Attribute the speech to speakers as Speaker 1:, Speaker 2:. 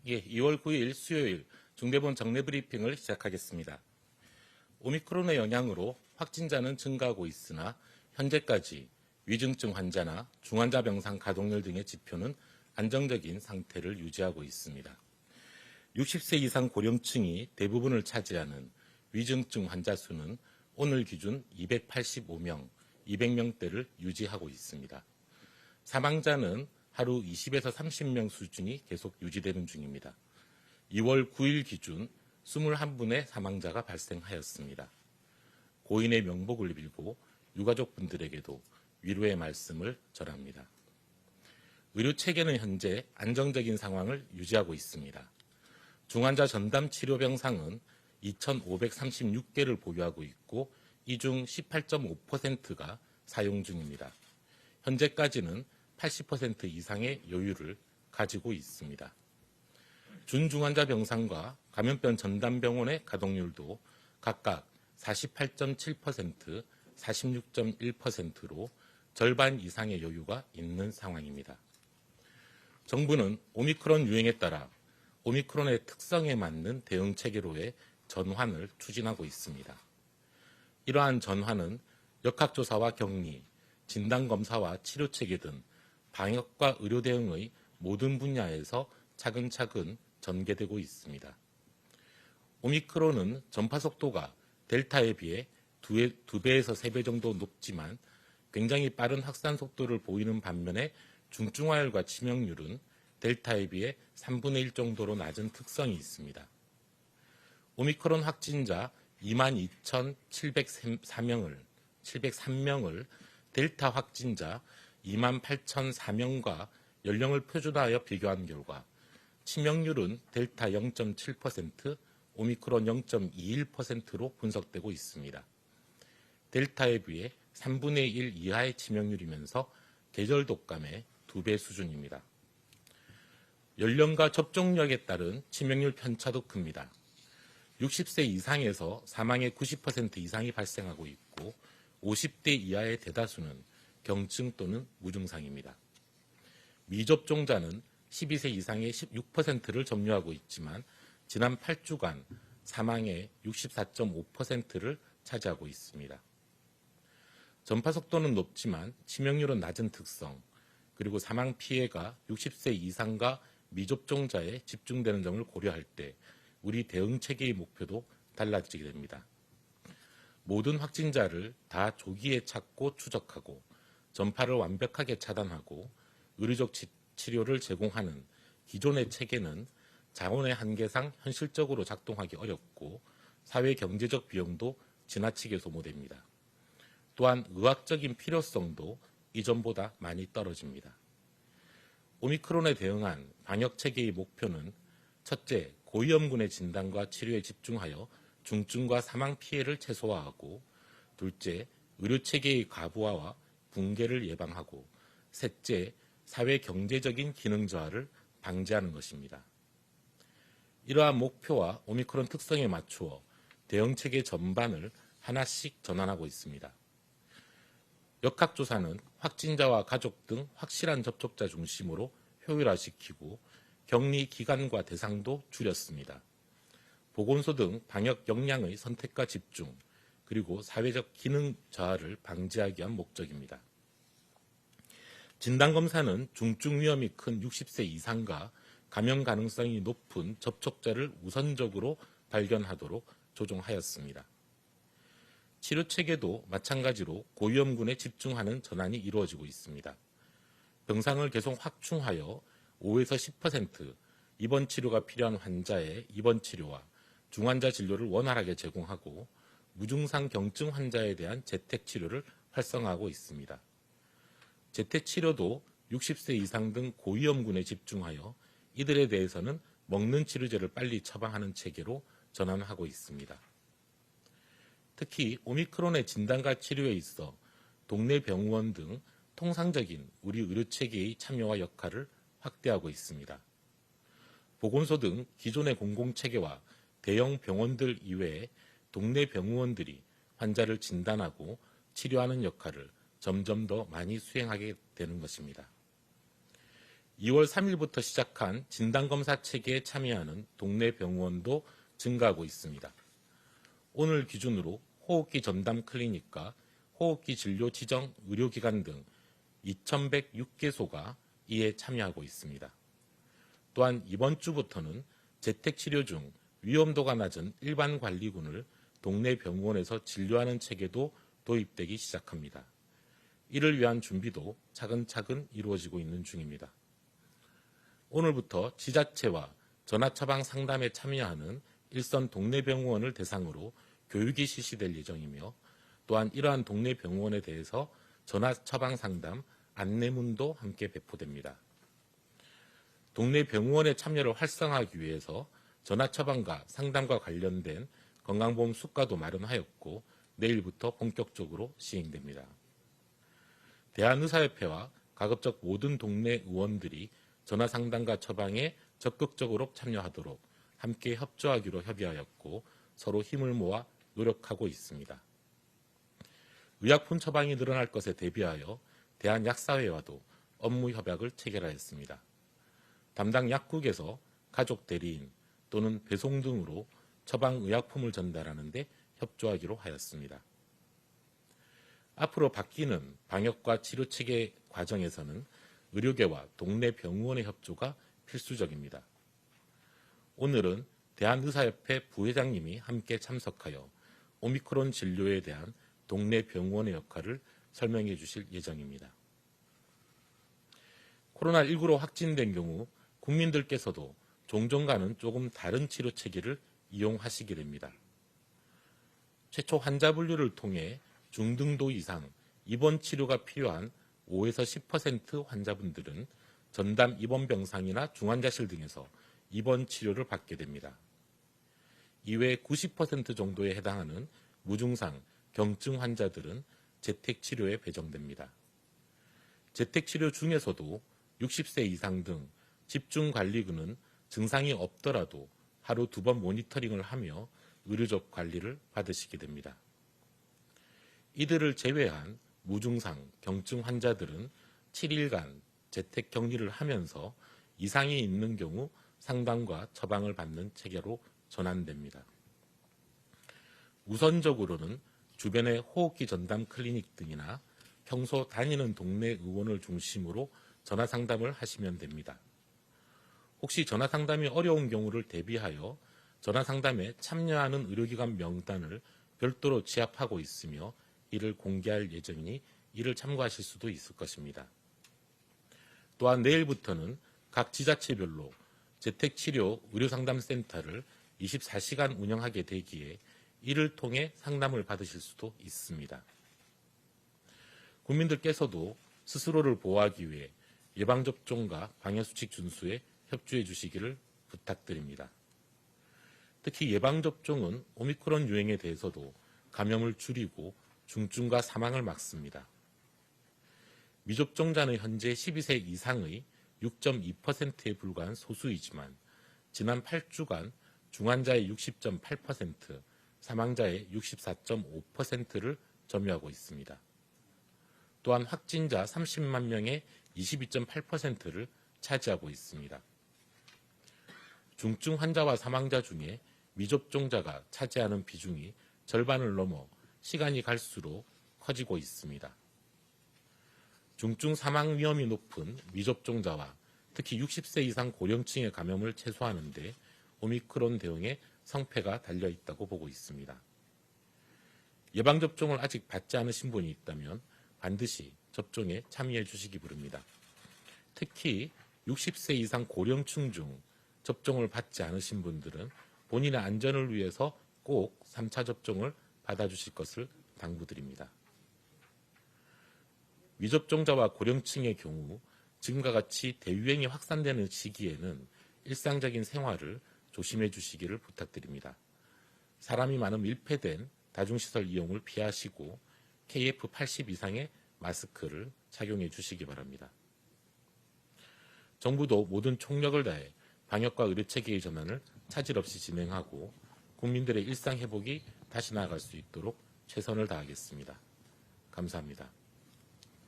Speaker 1: 2월 9일 수요일 중대본 정례 브리핑을 시작하겠습니다. 오미크론의 영향으로 확진자는 증가하고 있으나 현재까지 위중증 환자나 중환자 병상 가동률 등의 지표는 안정적인 상태를 유지하고 있습니다. 60세 이상 고령층이 대부분을 차지하는 위중증 환자 수는 오늘 기준 285명, 200명대를 유지하고 있습니다. 사망자는 하루 20에서 30명 수준이 계속 유지되는 중입니다. 2월 9일 기준 21분의 사망자가 발생하였습니다. 고인의 명복을 빌고 유가족분들에게도 위로의 말씀을 전합니다. 의료체계는 현재 안정적인 상황을 유지하고 있습니다. 중환자 전담 치료 병상은 2,536개를 보유하고 있고 이 중 18.5%가 사용 중입니다. 현재까지는 80% 이상의 여유를 가지고 있습니다. 준중환자 병상과 감염병 전담병원의 가동률도 각각 48.7%, 46.1%로 절반 이상의 여유가 있는 상황입니다. 정부는 오미크론 유행에 따라 오미크론의 특성에 맞는 대응 체계로의 전환을 추진하고 있습니다. 이러한 전환은 역학조사와 격리, 진단검사와 치료체계 등 방역과 의료 대응의 모든 분야에서 차근차근 전개되고 있습니다. 오미크론은 전파 속도가 델타에 비해 2배에서 3배 정도 높지만 굉장히 빠른 확산 속도를 보이는 반면에 중증화율과 치명률은 델타에 비해 3분의 1 정도로 낮은 특성이 있습니다. 오미크론 확진자 22,703명을 델타 확진자 28,004명과 연령을 표준화하여 비교한 결과 치명률은 델타 0.7%, 오미크론 0.21%로 분석되고 있습니다. 델타에 비해 3분의 1 이하의 치명률이면서 계절 독감의 2배 수준입니다. 연령과 접종력에 따른 치명률 편차도 큽니다. 60세 이상에서 사망의 90% 이상이 발생하고 있고 50대 이하의 대다수는 경증 또는 무증상입니다. 미접종자는 12세 이상의 16%를 점유하고 있지만 지난 8주간 사망의 64.5%를 차지하고 있습니다. 전파 속도는 높지만 치명률은 낮은 특성, 그리고 사망 피해가 60세 이상과 미접종자에 집중되는 점을 고려할 때 우리 대응 체계의 목표도 달라지게 됩니다. 모든 확진자를 다 조기에 찾고 추적하고 전파를 완벽하게 차단하고 의료적 치료를 제공하는 기존의 체계는 자원의 한계상 현실적으로 작동하기 어렵고 사회 경제적 비용도 지나치게 소모됩니다. 또한 의학적인 필요성도 이전보다 많이 떨어집니다. 오미크론에 대응한 방역 체계의 목표는 첫째, 고위험군의 진단과 치료에 집중하여 중증과 사망 피해를 최소화하고 둘째, 의료체계의 과부하와 붕괴를 예방하고 셋째, 사회 경제적인 기능 저하를 방지하는 것입니다. 이러한 목표와 오미크론 특성에 맞추어 대응체계 전반을 하나씩 전환하고 있습니다. 역학조사는 확진자와 가족 등 확실한 접촉자 중심으로 효율화시키고 격리 기간과 대상도 줄였습니다. 보건소 등 방역 역량의 선택과 집중, 그리고 사회적 기능 저하를 방지하기 위한 목적입니다. 진단검사는 중증 위험이 큰 60세 이상과 감염 가능성이 높은 접촉자를 우선적으로 발견하도록 조정하였습니다. 치료체계도 마찬가지로 고위험군에 집중하는 전환이 이루어지고 있습니다. 병상을 계속 확충하여 5에서 10% 입원 치료가 필요한 환자의 입원 치료와 중환자 진료를 원활하게 제공하고 무증상 경증 환자에 대한 재택 치료를 활성화하고 있습니다. 재택 치료도 60세 이상 등 고위험군에 집중하여 이들에 대해서는 먹는 치료제를 빨리 처방하는 체계로 전환하고 있습니다. 특히 오미크론의 진단과 치료에 있어 동네 병원 등 통상적인 우리 의료체계의 참여와 역할을 확대하고 있습니다. 보건소 등 기존의 공공체계와 대형 병원들 이외에 동네 병원들이 환자를 진단하고 치료하는 역할을 점점 더 많이 수행하게 되는 것입니다. 2월 3일부터 시작한 진단검사 체계에 참여하는 동네 병원도 증가하고 있습니다. 오늘 기준으로 호흡기 전담 클리닉과 호흡기 진료 지정 의료기관 등 2,106개소가 이에 참여하고 있습니다. 또한 이번 주부터는 재택치료 중 위험도가 낮은 일반 관리군을 동네 병원에서 진료하는 체계도 도입되기 시작합니다. 이를 위한 준비도 차근차근 이루어지고 있는 중입니다. 오늘부터 지자체와 전화처방 상담에 참여하는 일선 동네 병원을 대상으로 교육이 실시될 예정이며 또한 이러한 동네 병원에 대해서 전화처방 상담 안내문도 함께 배포됩니다. 동네 병원의 참여를 활성화하기 위해서 전화처방과 상담과 관련된 건강보험 수가도 마련하였고 내일부터 본격적으로 시행됩니다. 대한의사협회와 가급적 모든 동네 의원들이 전화상담과 처방에 적극적으로 참여하도록 함께 협조하기로 협의하였고 서로 힘을 모아 노력하고 있습니다. 의약품 처방이 늘어날 것에 대비하여 대한약사회와도 업무 협약을 체결하였습니다. 담당 약국에서 가족 대리인 또는 배송 등으로 처방 의약품을 전달하는 데 협조하기로 하였습니다. 앞으로 바뀌는 방역과 치료체계 과정에서는 의료계와 동네 병원의 협조가 필수적입니다. 오늘은 대한의사협회 부회장님이 함께 참석하여 오미크론 진료에 대한 동네 병원의 역할을 설명해 주실 예정입니다. 코로나19로 확진된 경우 국민들께서도 종종과는 조금 다른 치료 체계를 이용하시게 됩니다. 최초 환자 분류를 통해 중등도 이상 입원 치료가 필요한 5에서 10% 환자분들은 전담 입원 병상이나 중환자실 등에서 입원 치료를 받게 됩니다. 이외 90% 정도에 해당하는 무증상, 경증 환자들은 재택치료에 배정됩니다. 재택치료 중에서도 60세 이상 등 집중관리군은 증상이 없더라도 하루 2번 모니터링을 하며 의료적 관리를 받으시게 됩니다. 이들을 제외한 무증상, 경증 환자들은 7일간 재택 격리를 하면서 이상이 있는 경우 상담과 처방을 받는 체계로 전환됩니다. 우선적으로는 주변의 호흡기 전담 클리닉 등이나 평소 다니는 동네 의원을 중심으로 전화 상담을 하시면 됩니다. 혹시 전화 상담이 어려운 경우를 대비하여 전화 상담에 참여하는 의료기관 명단을 별도로 취합하고 있으며 이를 공개할 예정이니 이를 참고하실 수도 있을 것입니다. 또한 내일부터는 각 지자체별로 재택치료 의료상담센터를 24시간 운영하게 되기에 이를 통해 상담을 받으실 수도 있습니다. 국민들께서도 스스로를 보호하기 위해 예방접종과 방역수칙 준수에 협조해 주시기를 부탁드립니다. 특히 예방접종은 오미크론 유행에 대해서도 감염을 줄이고 중증과 사망을 막습니다. 미접종자는 현재 12세 이상의 6.2%에 불과한 소수이지만 지난 8주간 중환자의 60.8%, 사망자의 64.5%를 점유하고 있습니다. 또한 확진자 30만 명의 22.8%를 차지하고 있습니다. 중증 환자와 사망자 중에 미접종자가 차지하는 비중이 절반을 넘어 시간이 갈수록 커지고 있습니다. 중증 사망 위험이 높은 미접종자와 특히 60세 이상 고령층의 감염을 최소화하는 데 오미크론 대응에 성패가 달려 있다고 보고 있습니다. 예방접종을 아직 받지 않으신 분이 있다면 반드시 접종에 참여해 주시기 바랍니다. 특히 60세 이상 고령층 중 접종을 받지 않으신 분들은 본인의 안전을 위해서 꼭 3차 접종을 받아주실 것을 당부드립니다. 미접종자와 고령층의 경우 지금과 같이 대유행이 확산되는 시기에는 일상적인 생활을 조심해 주시기를 부탁드립니다. 사람이 많은 밀폐된 다중시설 이용을 피하시고 KF80 이상의 마스크를 착용해 주시기 바랍니다. 정부도 모든 총력을 다해 방역과 의료체계의 전환을 차질 없이 진행하고 국민들의 일상 회복이 다시 나아갈 수 있도록 최선을 다하겠습니다. 감사합니다.